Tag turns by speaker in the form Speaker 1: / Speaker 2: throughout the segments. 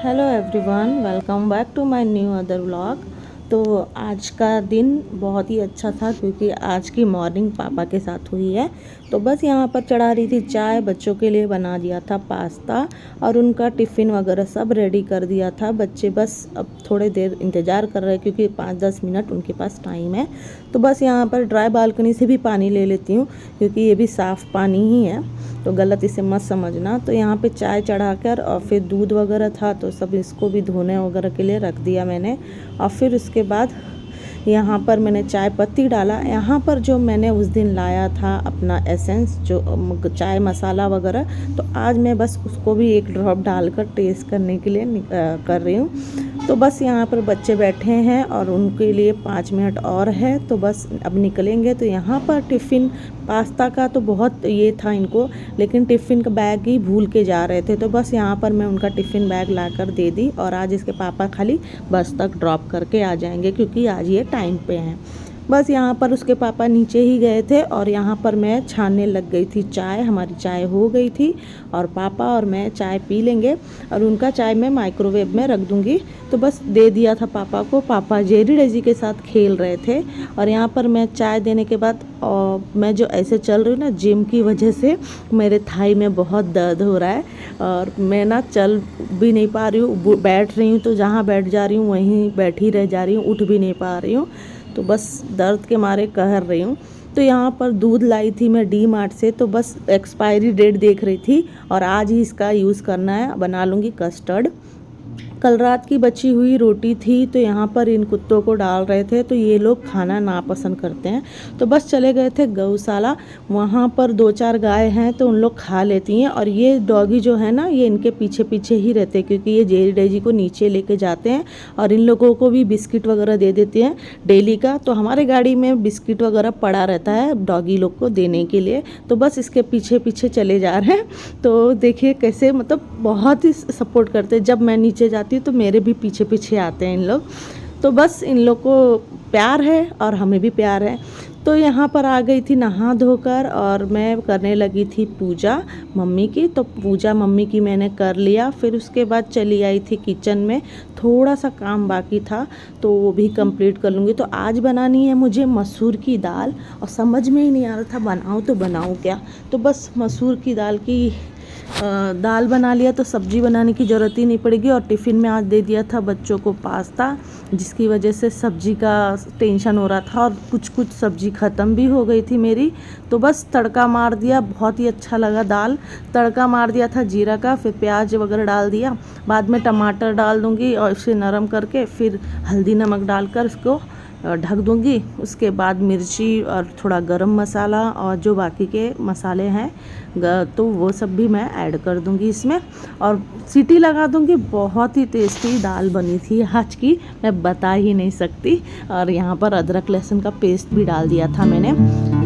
Speaker 1: Hello everyone, welcome back to my new other vlog. तो आज का दिन बहुत ही अच्छा था क्योंकि आज की मॉर्निंग पापा के साथ हुई है। तो बस यहाँ पर चढ़ा रही थी चाय, बच्चों के लिए बना दिया था पास्ता और उनका टिफ़िन वगैरह सब रेडी कर दिया था। बच्चे बस अब थोड़ी देर इंतज़ार कर रहे हैं क्योंकि 5-10 मिनट उनके पास टाइम है। तो बस यहाँ पर ड्राई बालकनी से भी पानी ले लेती हूँ क्योंकि ये भी साफ़ पानी ही है, तो गलत इसे मत समझना। तो यहाँ पे चाय चढ़ाकर और फिर दूध वगैरह था तो सब इसको भी धोने वगैरह के लिए रख दिया मैंने। और फिर उसके बाद यहाँ पर मैंने चाय पत्ती डाला। यहाँ पर जो मैंने उस दिन लाया था अपना एसेंस, जो चाय मसाला वगैरह, तो आज मैं बस उसको भी एक ड्रॉप डालकर टेस्ट करने के लिए कर रही हूँ। तो बस यहाँ पर बच्चे बैठे हैं और उनके लिए 5 मिनट और है, तो बस अब निकलेंगे। तो यहाँ पर टिफ़िन पास्ता का तो बहुत ये था इनको, लेकिन टिफ़िन का बैग ही भूल के जा रहे थे। तो बस यहाँ पर मैं उनका टिफ़िन बैग लाकर दे दी और आज इसके पापा खाली बस तक ड्रॉप करके आ जाएंगे क्योंकि आज ये टाइम पे हैं। बस यहाँ पर उसके पापा नीचे ही गए थे और यहाँ पर मैं छानने लग गई थी चाय। हमारी चाय हो गई थी और पापा और मैं चाय पी लेंगे और उनका चाय मैं माइक्रोवेव में रख दूँगी। तो बस दे दिया था पापा को। पापा जेरी डेजी के साथ खेल रहे थे और यहाँ पर मैं चाय देने के बाद मैं जो ऐसे चल रही हूँ ना, जिम की वजह से मेरे थाई में बहुत दर्द हो रहा है और मैं ना चल भी नहीं पा रही हूँ। बैठ रही हूँ तो जहाँ बैठ जा रही हूँ वहीं बैठी रह जा रही हूँ, उठ भी नहीं पा रही हूँ। तो बस दर्द के मारे कह रही हूँ। तो यहाँ पर दूध लाई थी मैं डी मार्ट से, तो बस एक्सपायरी डेट देख रही थी और आज ही इसका यूज़ करना है। बना लूँगी कस्टर्ड। कल रात की बची हुई रोटी थी तो यहाँ पर इन कुत्तों को डाल रहे थे, तो ये लोग खाना नापसंद करते हैं। तो बस चले गए थे गौशाला, वहाँ पर 2-4 गाय हैं तो उन लोग खा लेती हैं। और ये डॉगी जो है ना, ये इनके पीछे पीछे ही रहते हैं क्योंकि ये जेरी डेजी को नीचे लेके जाते हैं और इन लोगों को भी बिस्किट वगैरह दे देते हैं डेली का। तो हमारे गाड़ी में बिस्किट वगैरह पड़ा रहता है डॉगी लोग को देने के लिए। तो बस इसके पीछे पीछे चले जा रहे हैं। तो देखिए कैसे मतलब बहुत ही सपोर्ट करते हैं। जब मैं नीचे जाती तो मेरे भी पीछे पीछे आते हैं इन लोग। तो बस इन लोग को प्यार है और हमें भी प्यार है। तो यहाँ पर आ गई थी नहा धोकर और मैं करने लगी थी पूजा मम्मी की। तो पूजा मम्मी की मैंने कर लिया। फिर उसके बाद चली आई थी किचन में, थोड़ा सा काम बाकी था तो वो भी कंप्लीट कर लूँगी। तो आज बनानी है मुझे मसूर की दाल और समझ में ही नहीं आ रहा था बनाऊँ तो बनाऊँ क्या। तो बस मसूर की दाल की दाल बना लिया तो सब्जी बनाने की ज़रूरत ही नहीं पड़ेगी। और टिफ़िन में आज दे दिया था बच्चों को पास्ता, जिसकी वजह से सब्जी का टेंशन हो रहा था और कुछ सब्जी ख़त्म भी हो गई थी मेरी। तो बस तड़का मार दिया, बहुत ही अच्छा लगा दाल। तड़का मार दिया था जीरा का, फिर प्याज वगैरह डाल दिया, बाद में टमाटर डाल दूँगी और इसे नरम करके फिर हल्दी नमक डालकर इसको ढक दूँगी। उसके बाद मिर्ची और थोड़ा गरम मसाला और जो बाकी के मसाले हैं तो वो सब भी मैं ऐड कर दूँगी इसमें और सीटी लगा दूँगी। बहुत ही टेस्टी दाल बनी थी आज की, मैं बता ही नहीं सकती। और यहाँ पर अदरक लहसुन का पेस्ट भी डाल दिया था मैंने।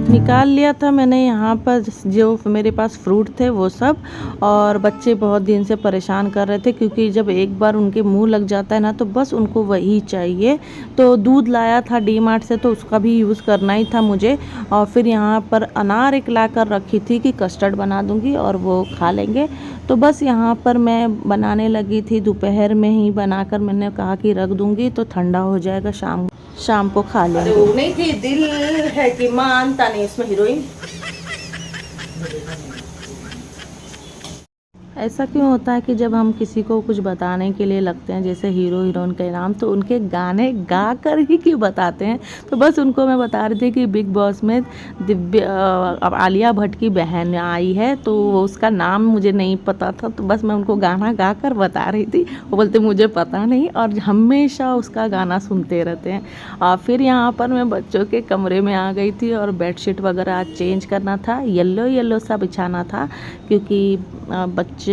Speaker 1: निकाल लिया था मैंने यहाँ पर जो मेरे पास फ्रूट थे वो सब। और बच्चे बहुत दिन से परेशान कर रहे थे क्योंकि जब एक बार उनके मुंह लग जाता है ना तो बस उनको वही चाहिए। तो दूध लाया था डी मार्ट से तो उसका भी यूज़ करना ही था मुझे। और फिर यहाँ पर अनार एक ला कर रखी थी कि कस्टर्ड बना दूँगी और वो खा लेंगे। तो बस यहाँ पर मैं बनाने लगी थी, दोपहर में ही बनाकर मैंने कहा कि रख दूँगी तो ठंडा हो जाएगा, शाम को खा लेंगे। अरे वो नहीं थी दिल है कि मानता नहीं, इसमें हीरोइन। ऐसा क्यों होता है कि जब हम किसी को कुछ बताने के लिए लगते हैं, जैसे हीरो हीरोइन के नाम, तो उनके गाने गा कर ही क्यों बताते हैं। तो बस उनको मैं बता रही थी कि बिग बॉस में अब आलिया भट्ट की बहन आई है, तो उसका नाम मुझे नहीं पता था, तो बस मैं उनको गाना गा कर बता रही थी। वो बोलते मुझे पता नहीं, और हमेशा उसका गाना सुनते रहते हैं। और फिर यहाँ पर मैं बच्चों के कमरे में आ गई थी और बेडशीट वगैरह चेंज करना था, येलो येलो सा बिछाना था, क्योंकि बच्चे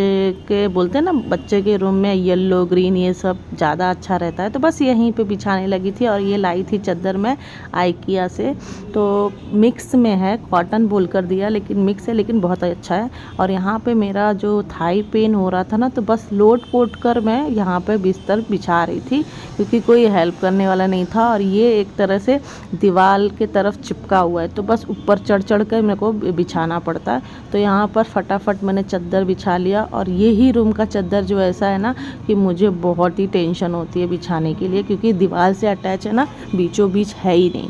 Speaker 1: के बोलते हैं ना, बच्चे के रूम में येलो ग्रीन ये सब ज़्यादा अच्छा रहता है। तो बस यहीं पे बिछाने लगी थी, और ये लाई थी चादर में आइकिया से, तो मिक्स में है, कॉटन बोल कर दिया लेकिन मिक्स है, लेकिन बहुत अच्छा है। और यहाँ पे मेरा जो थाई पेन हो रहा था ना, तो बस लोट पोट कर मैं यहाँ पे बिस्तर बिछा रही थी, क्योंकि कोई हेल्प करने वाला नहीं था, और ये एक तरह से दीवार के तरफ चिपका हुआ है, तो बस ऊपर चढ़ चढ़ कर मेरे को बिछाना पड़ता है। तो यहाँ पर फटाफट मैंने चादर बिछा लिया। और यही रूम का चादर जो ऐसा है ना कि मुझे बहुत ही टेंशन होती है बिछाने के लिए, क्योंकि दीवार से अटैच है ना, बीचों बीच है ही नहीं।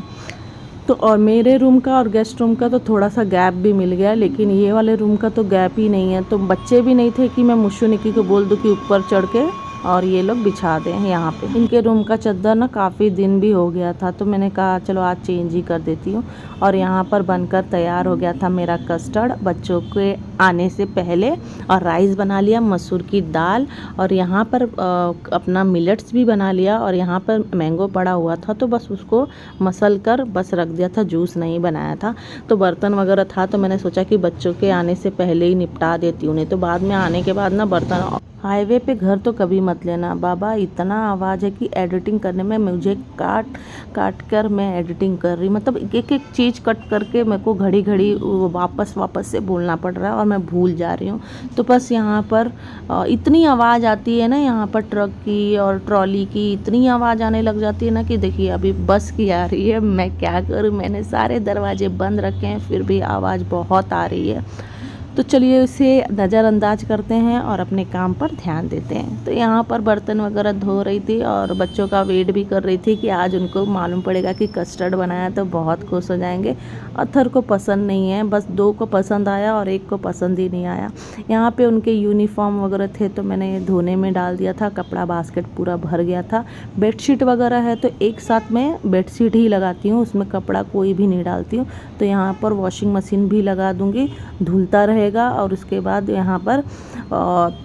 Speaker 1: तो और मेरे रूम का और गेस्ट रूम का तो थोड़ा सा गैप भी मिल गया, लेकिन ये वाले रूम का तो गैप ही नहीं है। तो बच्चे भी नहीं थे कि मैं मुश्शु निक्की को बोल दूँ कि ऊपर चढ़ के और ये लोग बिछा दें यहाँ पे। इनके रूम का चादर ना काफ़ी दिन भी हो गया था, तो मैंने कहा चलो आज चेंज ही कर देती हूँ। और यहाँ पर बनकर तैयार हो गया था मेरा कस्टर्ड बच्चों के आने से पहले। और राइस बना लिया, मसूर की दाल, और यहाँ पर अपना मिलेट्स भी बना लिया। और यहाँ पर मैंगो पड़ा हुआ था, तो बस उसको मसल कर बस रख दिया था, जूस नहीं बनाया था। तो बर्तन वगैरह था, तो मैंने सोचा कि बच्चों के आने से पहले ही निपटा देती हूँ, नहीं तो बाद में आने के बाद ना बर्तन। हाईवे पे घर तो कभी मत लेना बाबा, इतना आवाज़ है कि एडिटिंग करने में मुझे काट काट कर मैं एडिटिंग कर रही, मतलब एक एक चीज़ कट करके मेरे को घड़ी घड़ी वापस से बोलना पड़ रहा है, और मैं भूल जा रही हूँ। तो बस यहाँ पर इतनी आवाज़ आती है ना, यहाँ पर ट्रक की और ट्रॉली की इतनी आवाज़ आने लग जाती है ना, कि देखिए अभी बस की आ रही है, मैं क्या करूँ, मैंने सारे दरवाजे बंद रखे हैं, फिर भी आवाज़ बहुत आ रही है। तो चलिए उसे नज़रअंदाज करते हैं और अपने काम पर ध्यान देते हैं। तो यहाँ पर बर्तन वगैरह धो रही थी और बच्चों का वेट भी कर रही थी कि आज उनको मालूम पड़ेगा कि कस्टर्ड बनाया, तो बहुत खुश हो जाएंगे। अथर को पसंद नहीं है, बस 2 को पसंद आया और 1 को पसंद ही नहीं आया। यहाँ पे उनके यूनिफॉर्म वगैरह थे, तो मैंने धोने में डाल दिया था, कपड़ा बास्केट पूरा भर गया था। बेडशीट वगैरह है तो एक साथ मैं बेडशीट ही लगाती हूँ, उसमें कपड़ा कोई भी नहीं डालती हूँ। तो यहाँ पर वॉशिंग मशीन भी लगा दूँगी, धुलता रहेगा। और उसके बाद यहाँ पर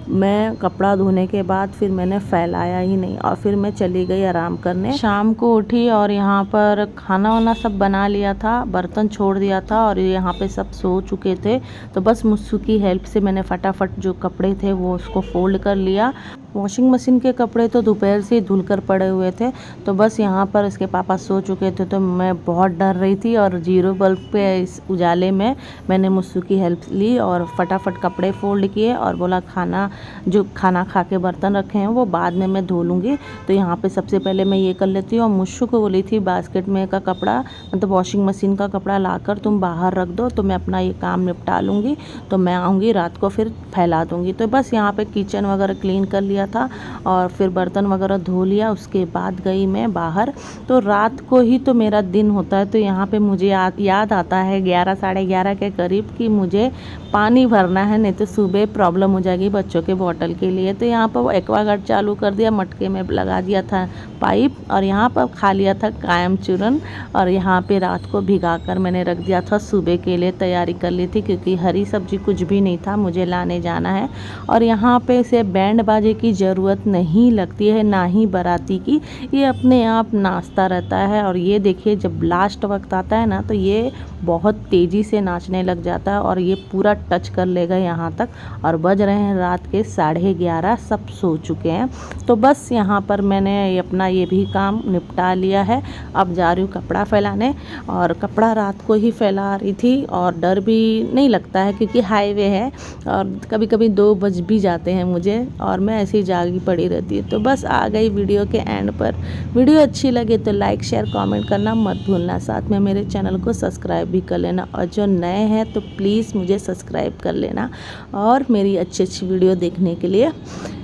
Speaker 1: मैं कपड़ा धोने के बाद फिर मैंने फैलाया ही नहीं, और फिर मैं चली गई आराम करने। शाम को उठी और यहाँ पर खाना वाना सब बना लिया था, बर्तन छोड़ दिया था, और यहाँ पे सब सो चुके थे। तो बस मुस्सू की हेल्प से मैंने फटाफट जो कपड़े थे वो उसको फोल्ड कर लिया। वॉशिंग मशीन के कपड़े तो दोपहर से धुल कर पड़े हुए थे, तो बस यहाँ पर इसके पापा सो चुके थे, तो मैं बहुत डर रही थी। और जीरो बल्ब पे इस उजाले में मैंने मुस्सू की हेल्प ली और फटाफट कपड़े फोल्ड किए, और बोला खाना खा के बर्तन रखे हैं वो बाद में मैं धो लूँगी। तो यहाँ पे सबसे पहले मैं ये कर लेती हूँ। और मुस्सू को बोली थी बास्केट में का कपड़ा, मतलब वॉशिंग मशीन का कपड़ा लाकर तुम बाहर रख दो, तो मैं अपना ये काम निपटा लूँगी, तो मैं आऊँगी रात को फिर फैला दूँगी। तो बस यहाँ पे किचन वगैरह क्लीन कर लिया था और फिर बर्तन वगैरह धो लिया। उसके बाद गई मैं बाहर। तो रात को ही तो मेरा दिन होता है, तो यहाँ पे मुझे याद आता है 11 साढ़े 11 के करीब कि मुझे पानी भरना है, नहीं तो सुबह प्रॉब्लम हो जाएगी बच्चों के बॉटल के लिए। तो यहाँ पर एक्वागार्ड चालू कर दिया, मटके में लगा दिया था पाइप, और यहाँ पर खा लिया था कायम चूरन, और यहाँ पे रात को भिगा कर मैंने रख दिया था, सुबह के लिए तैयारी कर ली थी, क्योंकि हरी सब्जी कुछ भी नहीं था, मुझे लाने जाना है। और यहाँ पे से बैंड बाजे की ज़रूरत नहीं लगती है, ना ही बाराती की, ये अपने आप नाचता रहता है। और ये देखिए जब लास्ट वक्त आता है ना, तो ये बहुत तेज़ी से नाचने लग जाता है, और ये पूरा टच कर लेगा यहाँ तक। और बज रहे हैं रात के 11:30, सब सो चुके हैं। तो बस यहाँ पर मैंने अपना ये भी काम निपटा लिया है। अब जा रही हूँ कपड़ा फैलाने, और कपड़ा रात को ही फैला रही थी, और डर भी नहीं लगता है क्योंकि हाईवे है, और कभी कभी 2 बज भी जाते हैं मुझे, और मैं ऐसे ही जागी पड़ी रहती है। तो बस आ गई वीडियो के एंड पर। वीडियो अच्छी लगे तो लाइक शेयर कमेंट करना मत भूलना, साथ में मेरे चैनल को सब्सक्राइब भी कर लेना, और जो नए हैं तो प्लीज़ मुझे सब्सक्राइब कर लेना, और मेरी अच्छी अच्छी वीडियो देखने के लिए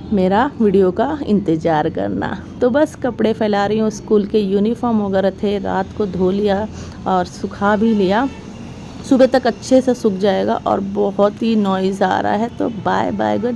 Speaker 1: मेरा वीडियो का इंतज़ार करना। तो बस कपड़े फैला रही हूँ, स्कूल के यूनिफॉर्म वगैरह थे, रात को धो लिया और सुखा भी लिया, सुबह तक अच्छे से सूख जाएगा। और बहुत ही नॉइज़ आ रहा है, तो बाय बाय गुड।